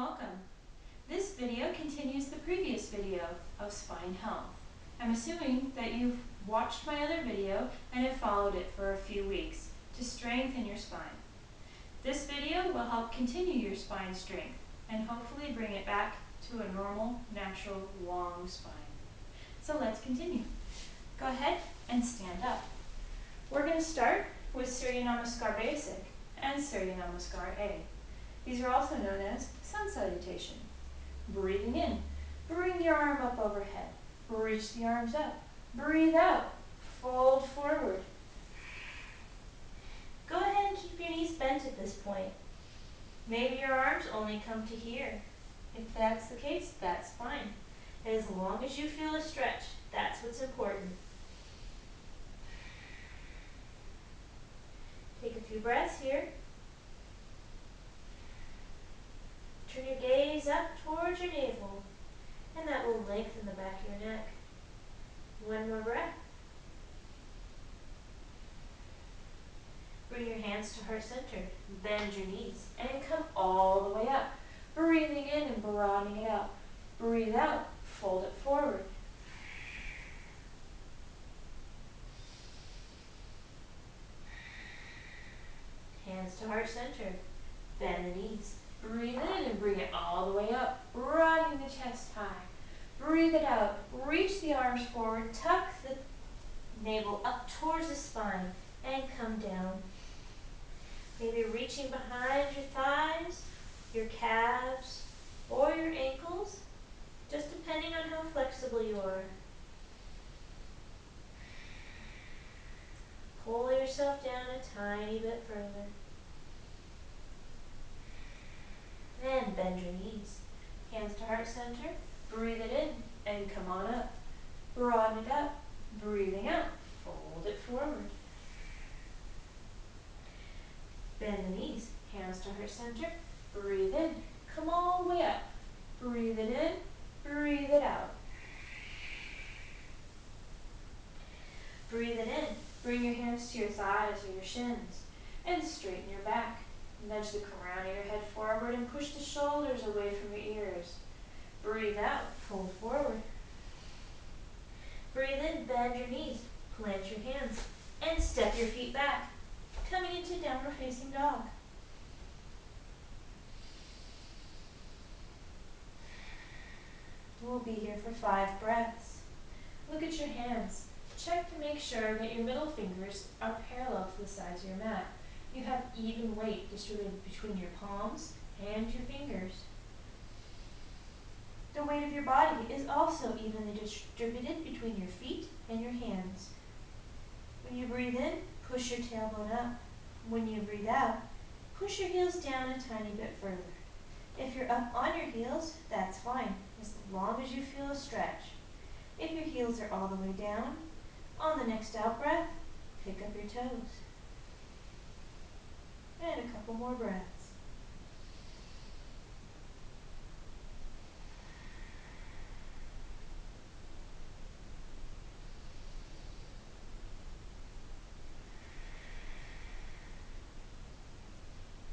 welcome. This video continues the previous video of spine health. I'm assuming that you've watched my other video and have followed it for a few weeks to strengthen your spine. This video will help continue your spine strength and hopefully bring it back to a normal, natural, long spine. So let's continue. Go ahead and stand up. We're going to start with Surya Namaskar Basic and Surya Namaskar A. These are also known as sun salutation. Breathing in, bring your arm up overhead. Reach the arms up. Breathe out, fold forward. Go ahead and keep your knees bent at this point. Maybe your arms only come to here. If that's the case, that's fine. As long as you feel a stretch, that's what's important. Take a few breaths here. Turn your gaze up towards your navel, and that will lengthen the back of your neck. One more breath. Bring your hands to heart center. Bend your knees and come all the way up. Breathing in and broadening it out. Breathe out, fold it forward. Hands to heart center. Bend the knees. Breathe in and bring it all the way up, broadening the chest high. Breathe it out. Reach the arms forward. Tuck the navel up towards the spine and come down. Maybe reaching behind your thighs, your calves, or your ankles, just depending on how flexible you are. Pull yourself down a tiny bit further. And bend your knees. Hands to heart center. Breathe it in and come on up. Broaden it up. Breathing out. Fold it forward. Bend the knees. Hands to heart center. Breathe in. Come all the way up. Breathe it in. Breathe it out. Breathe it in. Bring your hands to your thighs or your shins and straighten your back. Nudge the crown of your head forward and push the shoulders away from your ears. Breathe out, fold forward. Breathe in, bend your knees, plant your hands, and step your feet back, coming into downward facing dog. We'll be here for 5 breaths. Look at your hands. Check to make sure that your middle fingers are parallel to the sides of your mat. You have even weight distributed between your palms and your fingers. The weight of your body is also evenly distributed between your feet and your hands. When you breathe in, push your tailbone up. When you breathe out, push your heels down a tiny bit further. If you're up on your heels, that's fine, as long as you feel a stretch. If your heels are all the way down, on the next out breath, pick up your toes. And a couple more breaths.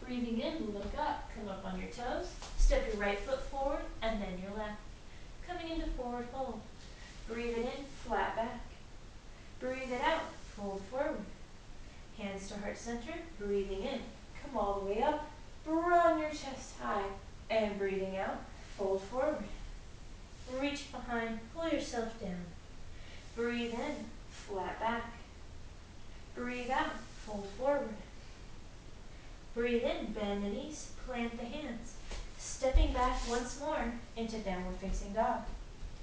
Breathing in, look up, come up on your toes, step your right foot forward and then your left. Coming into forward fold. Breathe it in, flat back. Breathe it out, fold forward. Hands to heart center, breathing in, come all the way up, broaden your chest high, and breathing out, fold forward. Reach behind, pull yourself down. Breathe in, flat back. Breathe out, fold forward. Breathe in, bend the knees, plant the hands. Stepping back once more into downward facing dog.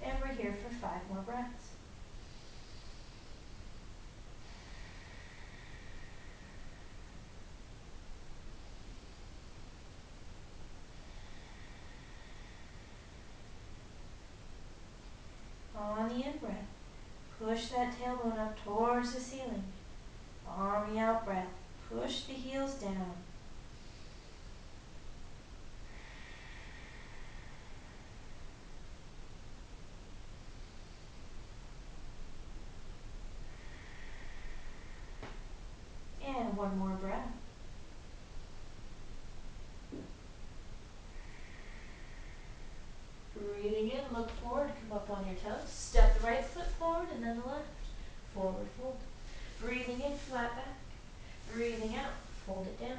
And we're here for 5 more breaths. On the in-breath, push that tailbone up towards the ceiling. On the out-breath, push the heels down. And one more breath. look forward, come up on your toes. Step the right foot forward and then the left. Forward fold. Breathing in, flat back. Breathing out, fold it down.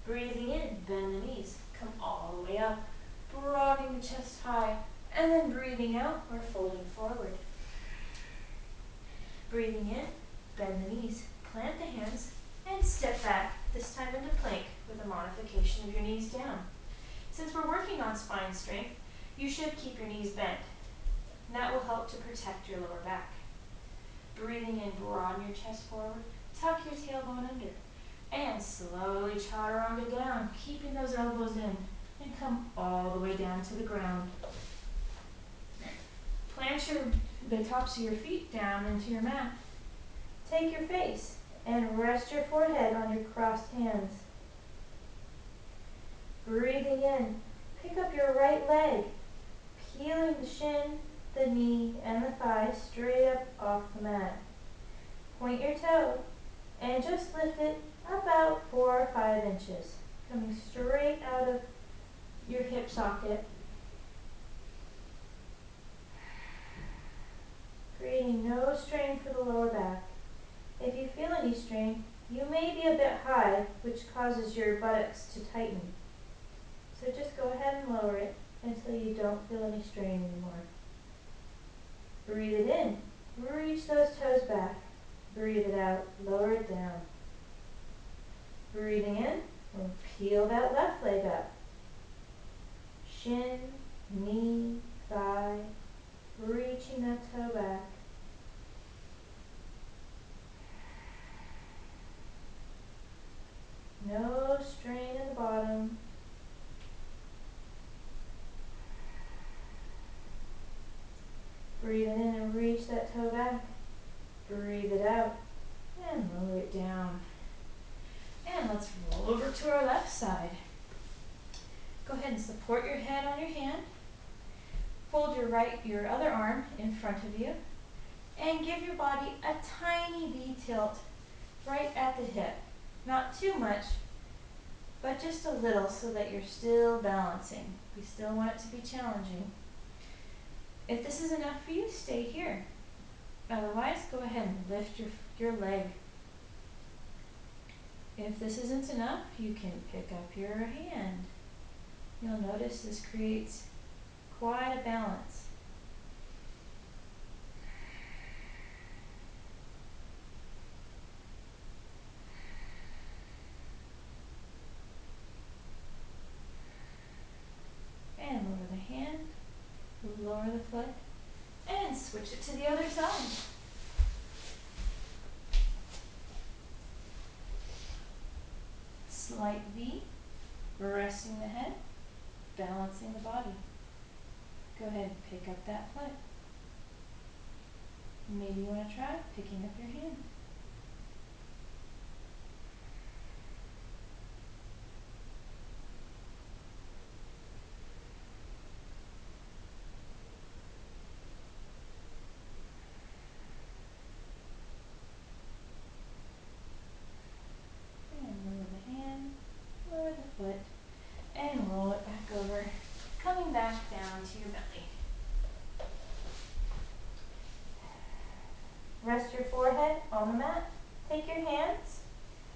Breathing in, bend the knees. Come all the way up. Broadening the chest high. And then breathing out, we're folding forward. Breathing in, bend the knees. Plant the hands and step back, this time into plank with a modification of your knees down. Since we're working on spine strength, you should keep your knees bent. And that will help to protect your lower back. Breathing in, broaden your chest forward, tuck your tailbone under, and slowly chaturanga down, keeping those elbows in, and come all the way down to the ground. Plant the tops of your feet down into your mat. Take your face and rest your forehead on your crossed hands. Breathing in, pick up your right leg, peeling the shin, the knee, and the thigh straight up off the mat. Point your toe and just lift it about 4 or 5 inches, coming straight out of your hip socket, creating no strain for the lower back. If you feel any strain, you may be a bit high, which causes your buttocks to tighten. So just go ahead and lower it until you don't feel any strain anymore. Breathe it in, reach those toes back. Breathe it out, lower it down. Breathing in, and peel that left leg up. Shin, knee, thigh, reaching that toe back. No strain in the bottom. Breathe it in and reach that toe back. Breathe it out and lower it down. And let's roll over to our left side. Go ahead and support your head on your hand. Fold your other arm in front of you and give your body a tiny V tilt right at the hip. Not too much, but just a little so that you're still balancing. We still want it to be challenging. If this is enough for you, stay here. Otherwise, go ahead and lift your leg. If this isn't enough, you can pick up your hand. You'll notice this creates quite a balance. And lower the hand, lower the foot, and switch it to the other side. Slight V, resting the head, balancing the body. Go ahead and pick up that foot. Maybe you want to try picking up your hand. And lower the hand, lower the foot, and roll it back over, coming back down to your belly. Rest your forehead on the mat. Take your hands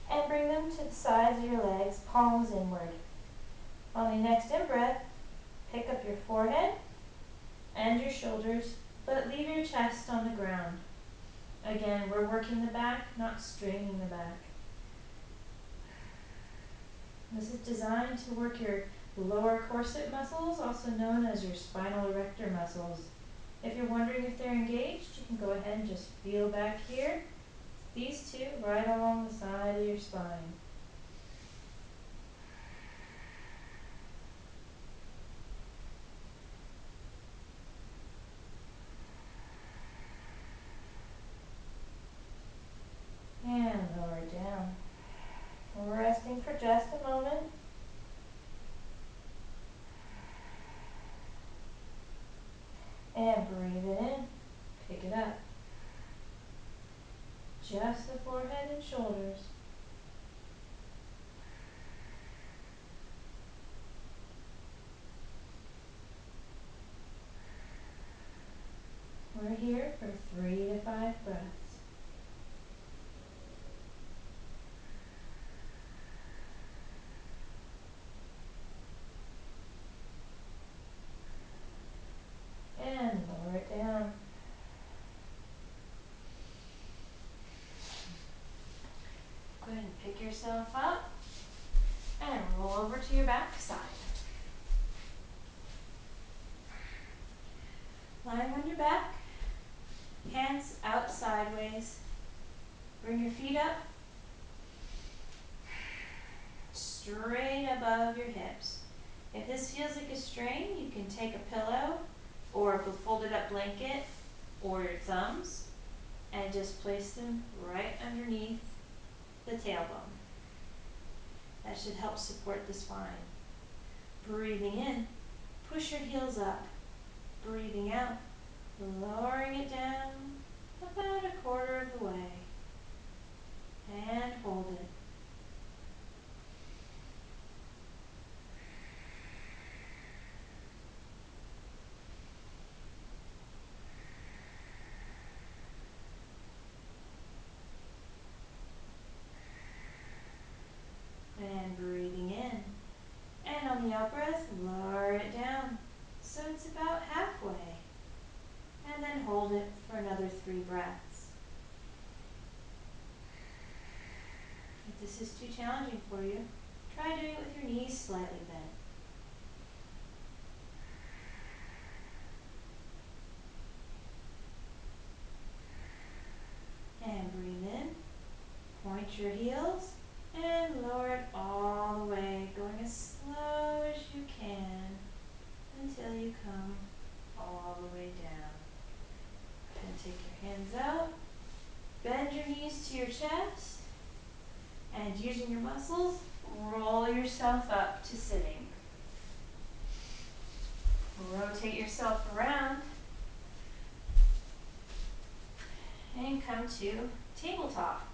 and bring them to the sides of your legs, palms inward. On the next in-breath, pick up your forehead and your shoulders, but leave your chest on the ground. Again, we're working the back, not straining the back. This is designed to work your lower corset muscles, also known as your spinal erector muscles. If you're wondering if they're engaged, you can go ahead and just feel back here. These two right along the side of your spine. And lower down. Resting for just a moment. And breathe it in. Pick it up. Just the forehead and shoulders. yourself up and roll over to your back side. Lying on your back, hands out sideways. Bring your feet up, straight above your hips. If this feels like a strain, you can take a pillow or a folded up blanket or your thumbs and just place them right underneath the tailbone. That should help support the spine. Breathing in, push your heels up. Breathing out, lowering it down about a quarter of the way. And hold it. And breathing in. And on the out breath, lower it down so it's about halfway. And then hold it for another 3 breaths. If this is too challenging for you, try doing it with your knees slightly bent. And breathe in, point your heels, and lower it all the way, going as slow as you can until you come all the way down. And take your hands out, bend your knees to your chest, and using your muscles, roll yourself up to sitting. Rotate yourself around and come to tabletop.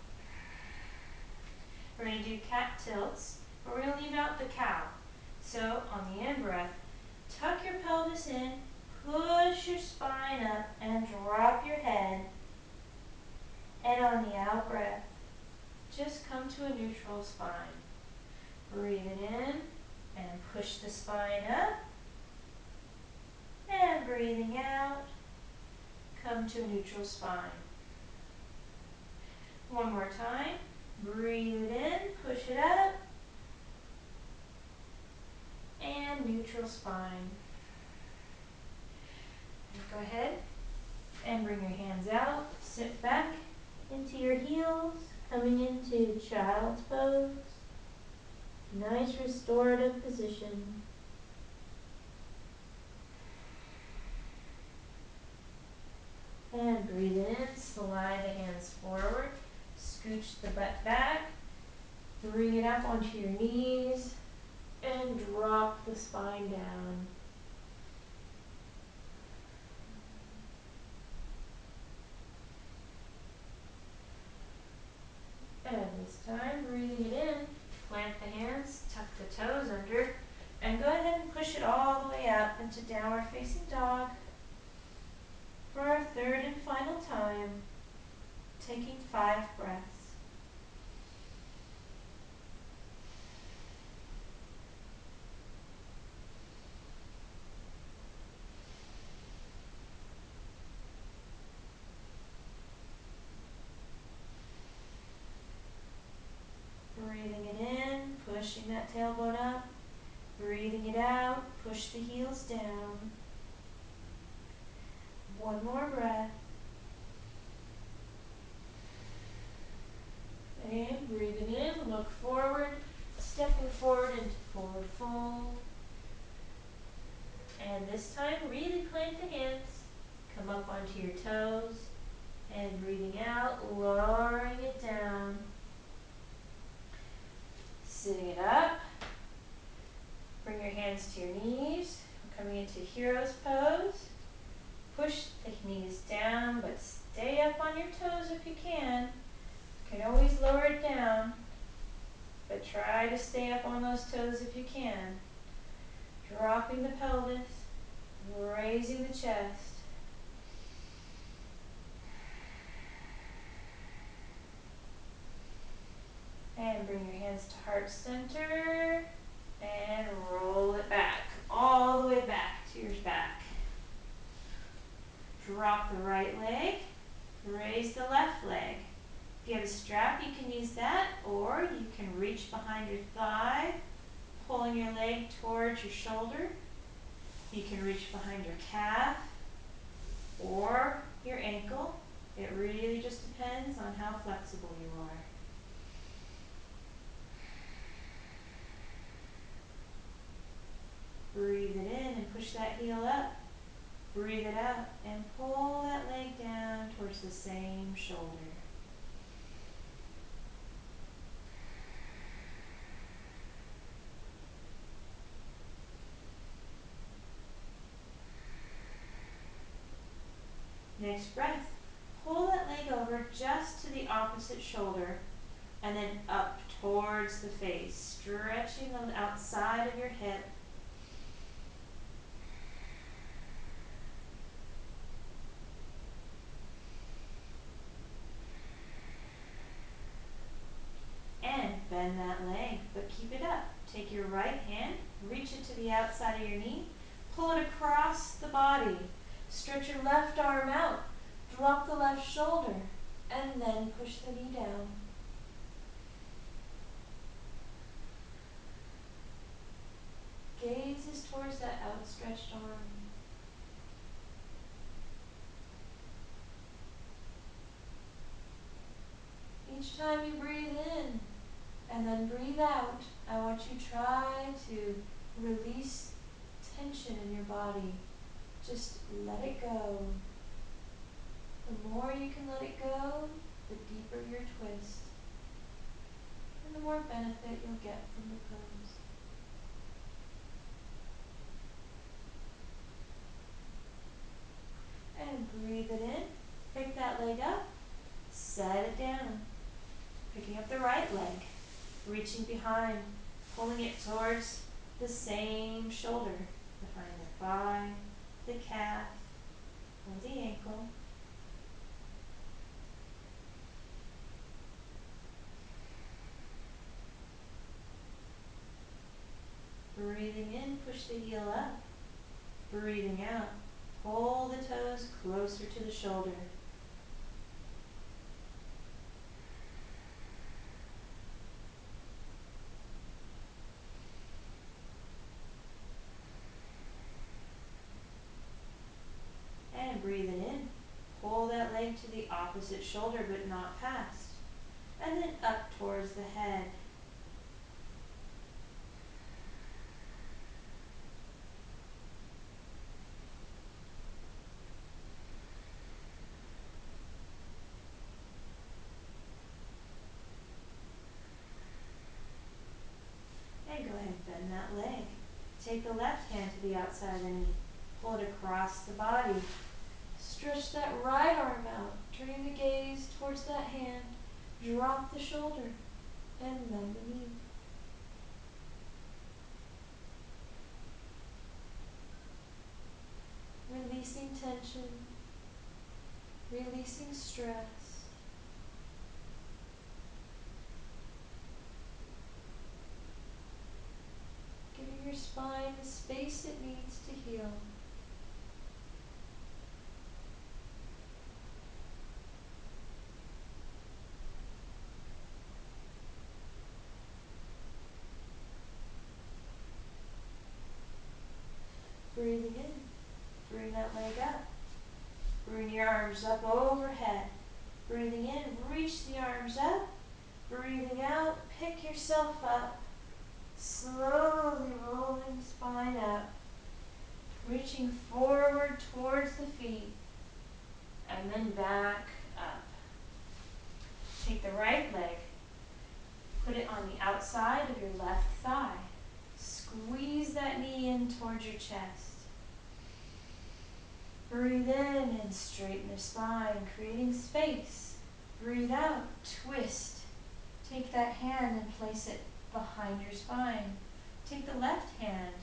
We're going to do cat tilts, but we're going to leave out the cow. So on the in breath, tuck your pelvis in, push your spine up, and drop your head. And on the out breath, just come to a neutral spine. Breathing in and push the spine up. And breathing out, come to a neutral spine. One more time. Breathe it in, push it up. And neutral spine. Go ahead and bring your hands out. Sit back into your heels, coming into child's pose. Nice restorative position. And breathe in, slide the hands forward, scooch the butt back, bring it up onto your knees, and drop the spine down. And this time, breathing it in, plant the hands, tuck the toes under, and go ahead and push it all the way up into downward facing dog. For our third and final time, taking 5 breaths. Breathing it in, pushing that tailbone up. Breathing it out, push the heels down. One more breath. And breathing in, look forward, stepping forward into forward fold. And this time, really plant the hands. Come up onto your toes. And breathing out, lowering it down. Sitting it up. Bring your hands to your knees. We're coming into hero's pose. Push the knees down, but stay up on your toes if you can. You can always lower it down, but try to stay up on those toes if you can. Dropping the pelvis, raising the chest. And bring your hands to heart center and roll it back, all the way back to your back. Drop the right leg, raise the left leg. If you have a strap, you can use that, or you can reach behind your thigh, pulling your leg towards your shoulder. You can reach behind your calf or your ankle. It really just depends on how flexible you are. Breathe it in and push that heel up. Breathe it out and pull that leg down towards the same shoulder. Next breath, pull that leg over just to the opposite shoulder and then up towards the face, stretching the outside of your hip. And bend that leg, but keep it up. Take your right hand, reach it to the outside of your knee, pull it across the body. Stretch your left arm out, drop the left shoulder, and then push the knee down. Gaze is towards that outstretched arm. Each time you breathe in and then breathe out, I want you to try to release tension in your body. Just let it go. The more you can let it go, the deeper your twist, and the more benefit you'll get from the pose. And breathe it in, pick that leg up, set it down. Picking up the right leg, reaching behind, pulling it towards the same shoulder, behind the thigh, the calf, or the ankle. Breathing in, push the heel up. Breathing out, pull the toes closer to the shoulder. And breathe it in. Pull that leg to the opposite shoulder but not past. And then up towards the head. And go ahead and bend that leg. Take the left hand to the outside of the knee. Pull it across the body. Stretch that right arm out, turning the gaze towards that hand. Drop the shoulder and bend the knee. Releasing tension, releasing stress. Giving your spine the space it needs to heal. Breathing in, bring that leg up. Bring your arms up overhead. Breathing in, reach the arms up. Breathing out, pick yourself up. Slowly rolling spine up. Reaching forward towards the feet. And then back up. Take the right leg. Put it on the outside of your left thigh. Squeeze that knee in towards your chest. Breathe in and straighten the spine, creating space. Breathe out, twist. Take that hand and place it behind your spine. Take the left hand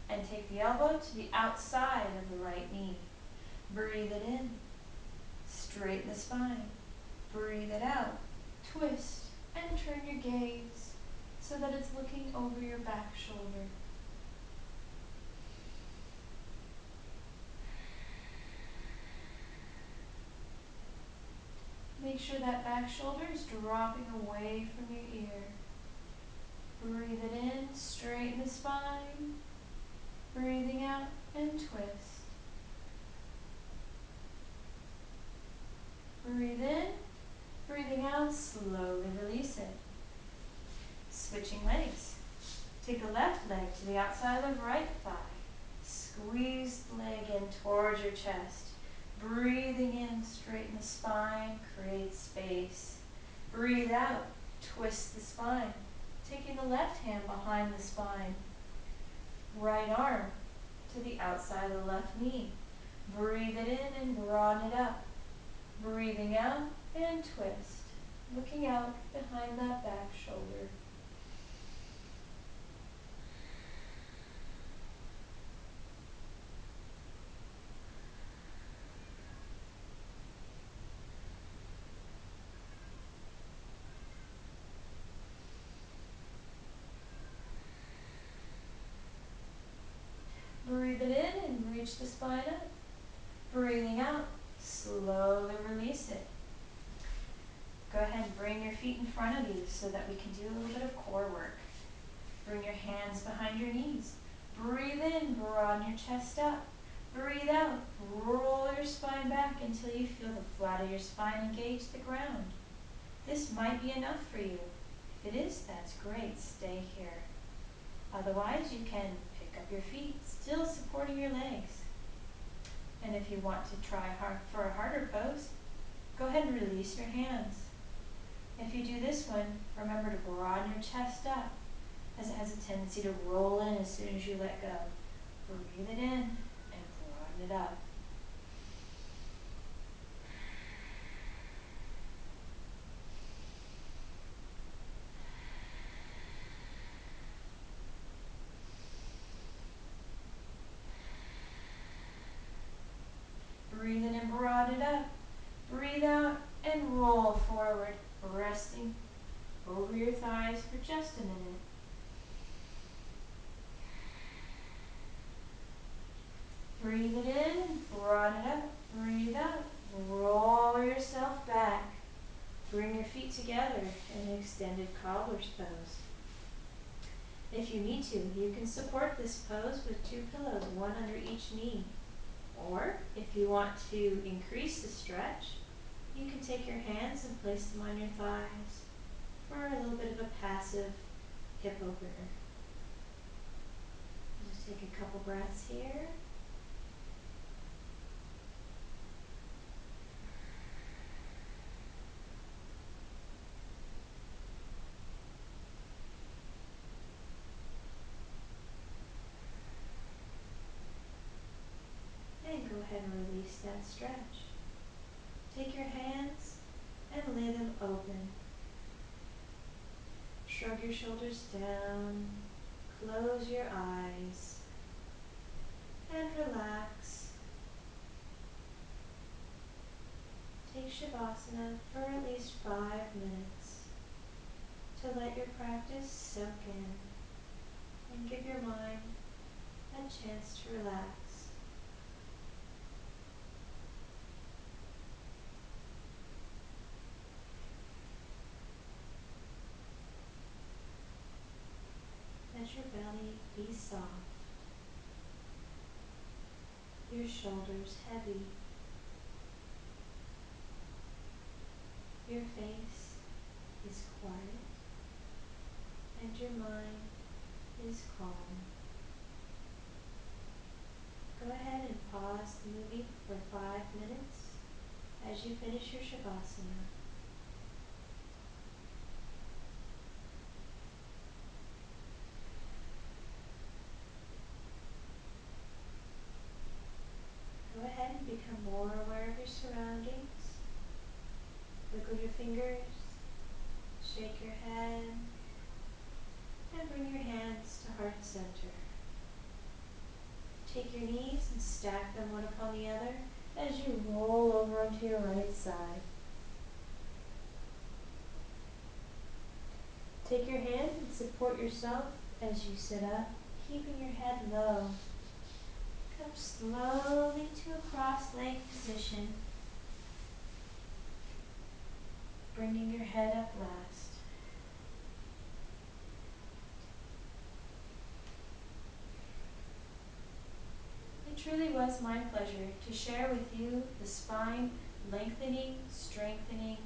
and take the elbow to the outside of the right knee. Breathe it in, straighten the spine. Breathe it out, twist, and turn your gaze so that it's looking over your back shoulder. Make sure that back shoulder is dropping away from your ear. Breathe it in, straighten the spine. Breathing out and twist. Breathe in, breathing out, slowly release it. Switching legs. Take the left leg to the outside of the right thigh. Squeeze the leg in towards your chest. Breathing in, straighten the spine, create space. Breathe out, twist the spine. Taking the left hand behind the spine. Right arm to the outside of the left knee. Breathe it in and broaden it up. Breathing out and twist. Looking out behind that back shoulder. Breathe it in and reach the spine up. Breathing out, slowly release it. Go ahead and bring your feet in front of you so that we can do a little bit of core work. Bring your hands behind your knees. Breathe in, broaden your chest up. Breathe out, roll your spine back until you feel the flat of your spine engage the ground. This might be enough for you. If it is, that's great. Stay here. Otherwise, you can pick up your feet, still supporting your legs. And if you want to try for a harder pose, go ahead and release your hands. If you do this one, remember to broaden your chest up, as it has a tendency to roll in as soon as you let go. Breathe it in and broaden it up. Breathe in and broaden it up. Breathe out and roll forward, resting over your thighs for just a minute. Breathe it in, broaden it up. Breathe out, roll yourself back. Bring your feet together in an extended cobbler's pose. If you need to, you can support this pose with 2 pillows, one under each knee. Or, if you want to increase the stretch, you can take your hands and place them on your thighs for a little bit of a passive hip opener. Just take a couple breaths here. And go ahead and release that stretch. Take your hands and lay them open. Shrug your shoulders down, close your eyes, and relax. Take Shavasana for at least 5 minutes to let your practice soak in and give your mind a chance to relax. Let your belly be soft, your shoulders heavy, your face is quiet, and your mind is calm. Go ahead and pause the movie for 5 minutes as you finish your Shavasana. Go ahead and become more aware of your surroundings. Wiggle your fingers, shake your head, and bring your hands to heart center. Take your knees and stack them one upon the other as you roll over onto your right side. Take your hand and support yourself as you sit up, keeping your head low. Come slowly to a cross-legged position. bringing your head up last. It truly was my pleasure to share with you the spine lengthening, strengthening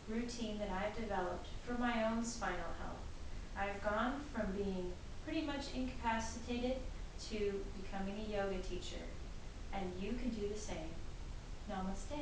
routine that I've developed for my own spinal health. I've gone from being pretty much incapacitated to becoming a yoga teacher, and you can do the same. Namaste.